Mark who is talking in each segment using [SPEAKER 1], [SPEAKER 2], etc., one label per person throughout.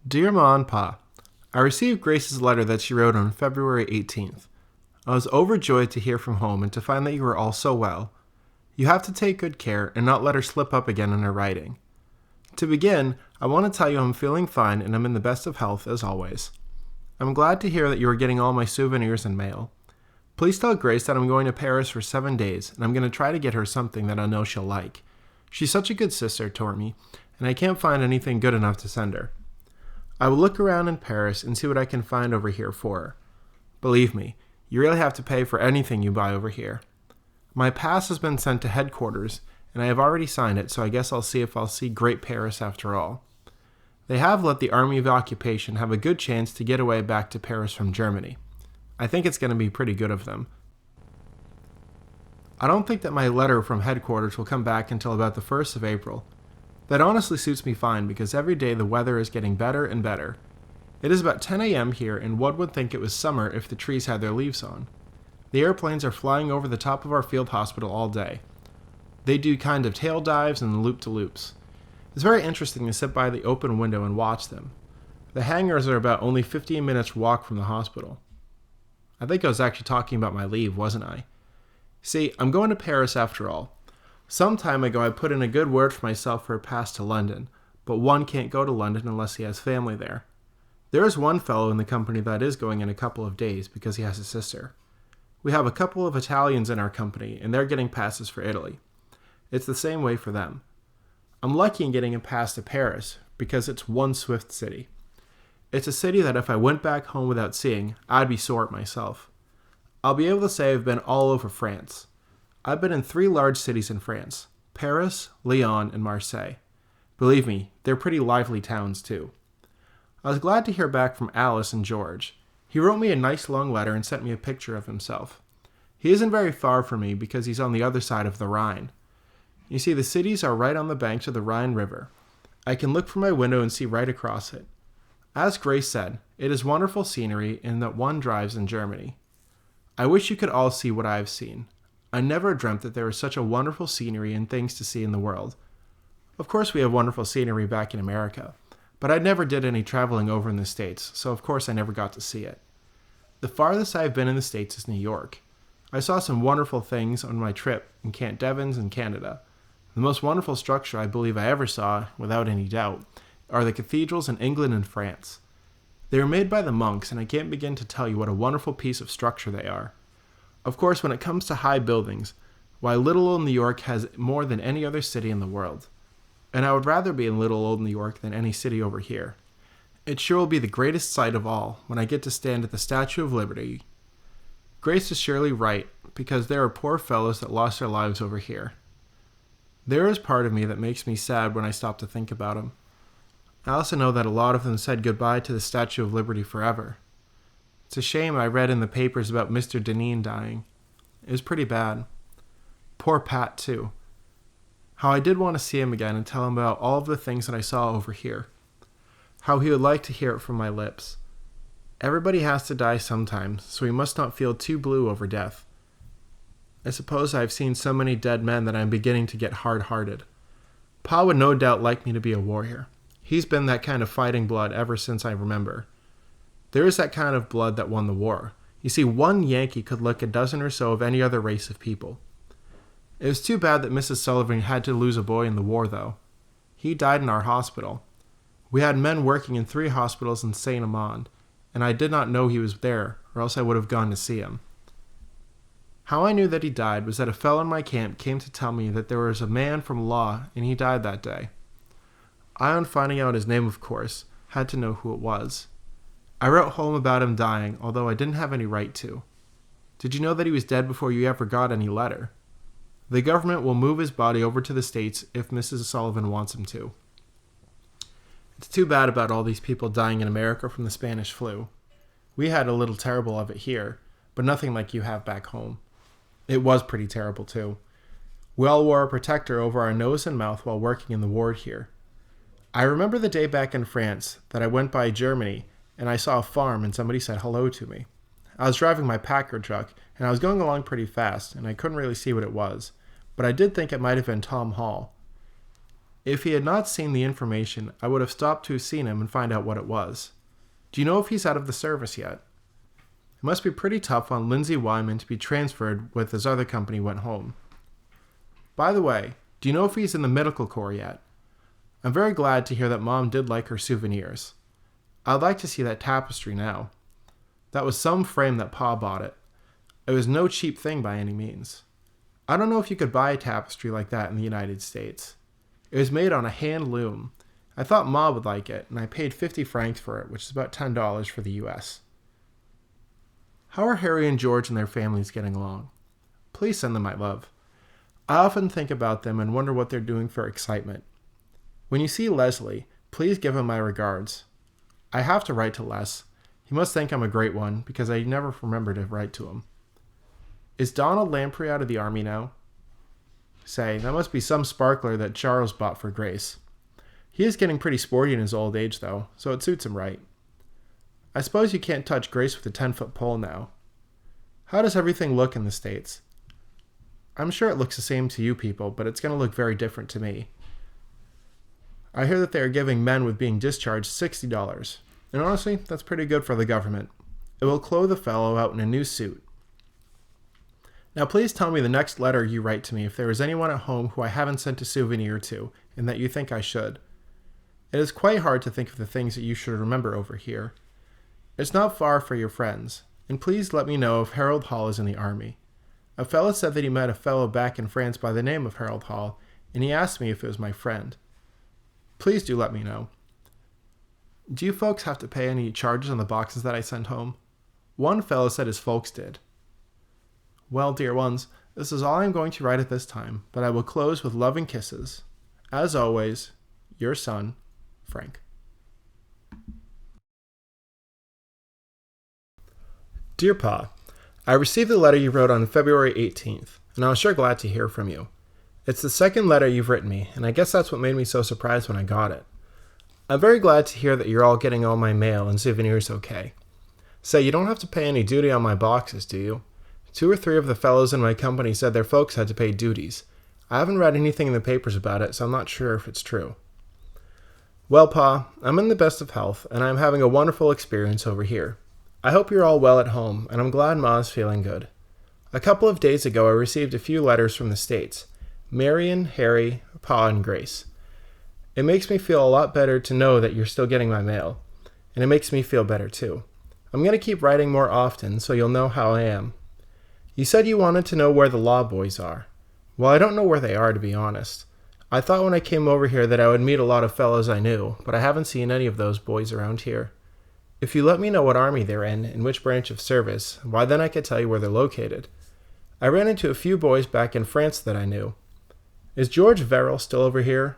[SPEAKER 1] Dear Ma and Pa, I received Grace's letter that she wrote on February 18th. I was overjoyed to hear from home and to find that you were all so well. You have to take good care and not let her slip up again in her writing. To begin, I want to tell you I'm feeling fine and I'm in the best of health as always. I'm glad to hear that you are getting all my souvenirs and mail. Please tell Grace that I'm going to Paris for 7 days and I'm going to try to get her something that I know she'll like. She's such a good sister, Tormy, and I can't find anything good enough to send her. I will look around in Paris and see what I can find over here for her. Believe me, you really have to pay for anything you buy over here. My pass has been sent to headquarters, and I have already signed it, so I guess I'll see if I'll see Great Paris after all. They have let the Army of Occupation have a good chance to get away back to Paris from Germany. I think it's going to be pretty good of them. I don't think that my letter from headquarters will come back until about the 1st of April. That honestly suits me fine because every day the weather is getting better and better. It is about 10 a.m. here, and one would think it was summer if the trees had their leaves on. The airplanes are flying over the top of our field hospital all day. They do kind of tail dives and loop-to-loops. It's very interesting to sit by the open window and watch them. The hangars are about only 15 minutes walk from the hospital. I think I was actually talking about my leave, wasn't I? See, I'm going to Paris after all. Some time ago I put in a good word for myself for a pass to London, but one can't go to London unless he has family there. There is one fellow in the company that is going in a couple of days because he has a sister. We have a couple of Italians in our company, and they're getting passes for Italy. It's the same way for them. I'm lucky in getting a pass to Paris because it's one swift city. It's a city that if I went back home without seeing, I'd be sore at myself. I'll be able to say I've been all over France. I've been in 3 large cities in France: Paris, Lyon, and Marseille. Believe me, they're pretty lively towns too. I was glad to hear back from Alice and George. He wrote me a nice long letter and sent me a picture of himself. He isn't very far from me because he's on the other side of the Rhine. You see, the cities are right on the banks of the Rhine River. I can look from my window and see right across it. As Grace said, it is wonderful scenery in that one drives in Germany. I wish you could all see what I have seen. I never dreamt that there was such a wonderful scenery and things to see in the world. Of course we have wonderful scenery back in America, but I never did any traveling over in the States, so of course I never got to see it. The farthest I have been in the States is New York. I saw some wonderful things on my trip in Camp Devens in Canada. The most wonderful structure I believe I ever saw, without any doubt, are the cathedrals in England and France. They were made by the monks, and I can't begin to tell you what a wonderful piece of structure they are. Of course, when it comes to high buildings, why little old New York has more than any other city in the world. And I would rather be in little old New York than any city over here. It sure will be the greatest sight of all when I get to stand at the Statue of Liberty. Grace is surely right, because there are poor fellows that lost their lives over here. There is part of me that makes me sad when I stop to think about them. I also know that a lot of them said goodbye to the Statue of Liberty forever. It's a shame I read in the papers about Mr. Deneen dying. It was pretty bad. Poor Pat, too. How I did want to see him again and tell him about all of the things that I saw over here. How he would like to hear it from my lips. Everybody has to die sometimes, so we must not feel too blue over death. I suppose I have seen so many dead men that I am beginning to get hard-hearted. Pa would no doubt like me to be a warrior. He's been that kind of fighting blood ever since I remember. There is that kind of blood that won the war. You see, one Yankee could lick a dozen or so of any other race of people. It was too bad that Mrs. Sullivan had to lose a boy in the war, though. He died in our hospital. We had men working in 3 hospitals in Saint Amand, and I did not know he was there, or else I would have gone to see him. How I knew that he died was that a fellow in my camp came to tell me that there was a man from Law, and he died that day. I, on finding out his name, of course, had to know who it was. I wrote home about him dying, although I didn't have any right to. Did you know that he was dead before you ever got any letter? The government will move his body over to the States if Mrs. Sullivan wants him to. It's too bad about all these people dying in America from the Spanish flu. We had a little terrible of it here, but nothing like you have back home. It was pretty terrible, too. We all wore a protector over our nose and mouth while working in the ward here. I remember the day back in France that I went by Germany and I saw a farm and somebody said hello to me. I was driving my Packard truck and I was going along pretty fast and I couldn't really see what it was, but I did think it might have been Tom Hall. If he had not seen the information, I would have stopped to have seen him and find out what it was. Do you know if he's out of the service yet? It must be pretty tough on Lindsay Wyman to be transferred with his other company went home. By the way, do you know if he's in the medical corps yet? I'm very glad to hear that Mom did like her souvenirs. I'd like to see that tapestry now. That was some frame that Pa bought it. It was no cheap thing by any means. I don't know if you could buy a tapestry like that in the United States. It was made on a hand loom. I thought Ma would like it, and I paid 50 francs for it, which is about $10 for the US. How are Harry and George and their families getting along? Please send them my love. I often think about them and wonder what they're doing for excitement. When you see Leslie, please give him my regards. I have to write to Les. He must think I'm a great one, because I never remember to write to him. Is Donald Lamprey out of the army now? Say, that must be some sparkler that Charles bought for Grace. He is getting pretty sporty in his old age, though, so it suits him right. I suppose you can't touch Grace with a 10-foot pole now. How does everything look in the States? I'm sure it looks the same to you people, but it's going to look very different to me. I hear that they are giving men with being discharged $60, and honestly, that's pretty good for the government. It will clothe a fellow out in a new suit. Now please tell me the next letter you write to me if there is anyone at home who I haven't sent a souvenir to, and that you think I should. It is quite hard to think of the things that you should remember over here. It's not far for your friends, and please let me know if Harold Hall is in the army. A fellow said that he met a fellow back in France by the name of Harold Hall, and he asked me if it was my friend. Please do let me know. Do you folks have to pay any charges on the boxes that I sent home? One fellow said his folks did. Well, dear ones, this is all I am going to write at this time, but I will close with loving kisses. As always, your son, Frank. Dear Pa, I received the letter you wrote on February 18th, and I was sure glad to hear from you. It's the second letter you've written me, and I guess that's what made me so surprised when I got it. I'm very glad to hear that you're all getting all my mail and souvenirs okay. Say, you don't have to pay any duty on my boxes, do you? 2 or 3 of the fellows in my company said their folks had to pay duties. I haven't read anything in the papers about it, so I'm not sure if it's true. Well, Pa, I'm in the best of health, and I'm having a wonderful experience over here. I hope you're all well at home, and I'm glad Ma's feeling good. A couple of days ago, I received a few letters from the States. Marion, Harry, Pa, and Grace. It makes me feel a lot better to know that you're still getting my mail, and it makes me feel better too. I'm going to keep writing more often so you'll know how I am. You said you wanted to know where the Law Boys are. Well, I don't know where they are, to be honest. I thought when I came over here that I would meet a lot of fellows I knew, but I haven't seen any of those boys around here. If you let me know what army they're in and which branch of service, why then I could tell you where they're located. I ran into a few boys back in France that I knew. Is George Verrill still over here?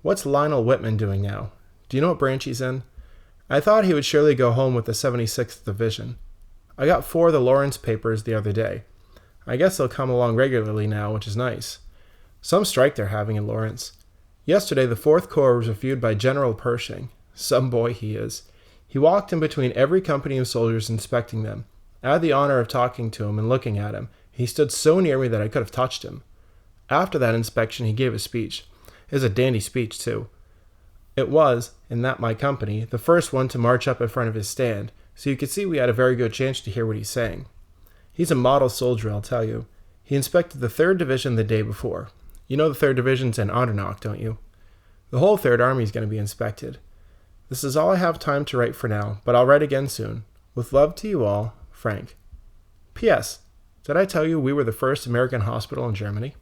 [SPEAKER 1] What's Lionel Whitman doing now? Do you know what branch he's in? I thought he would surely go home with the 76th Division. I got 4 of the Lawrence papers the other day. I guess they'll come along regularly now, which is nice. Some strike they're having in Lawrence. Yesterday, the 4th Corps was reviewed by General Pershing. Some boy he is. He walked in between every company of soldiers inspecting them. I had the honor of talking to him and looking at him. He stood so near me that I could have touched him. After that inspection, he gave a speech. It was a dandy speech, too. It was, in that my company, the first one to march up in front of his stand, so you could see we had a very good chance to hear what he's saying. He's a model soldier, I'll tell you. He inspected the 3rd Division the day before. You know the 3rd Division's in Andernach, don't you? The whole 3rd Army is going to be inspected. This is all I have time to write for now, but I'll write again soon. With love to you all, Frank. P.S. Did I tell you we were the first American hospital in Germany?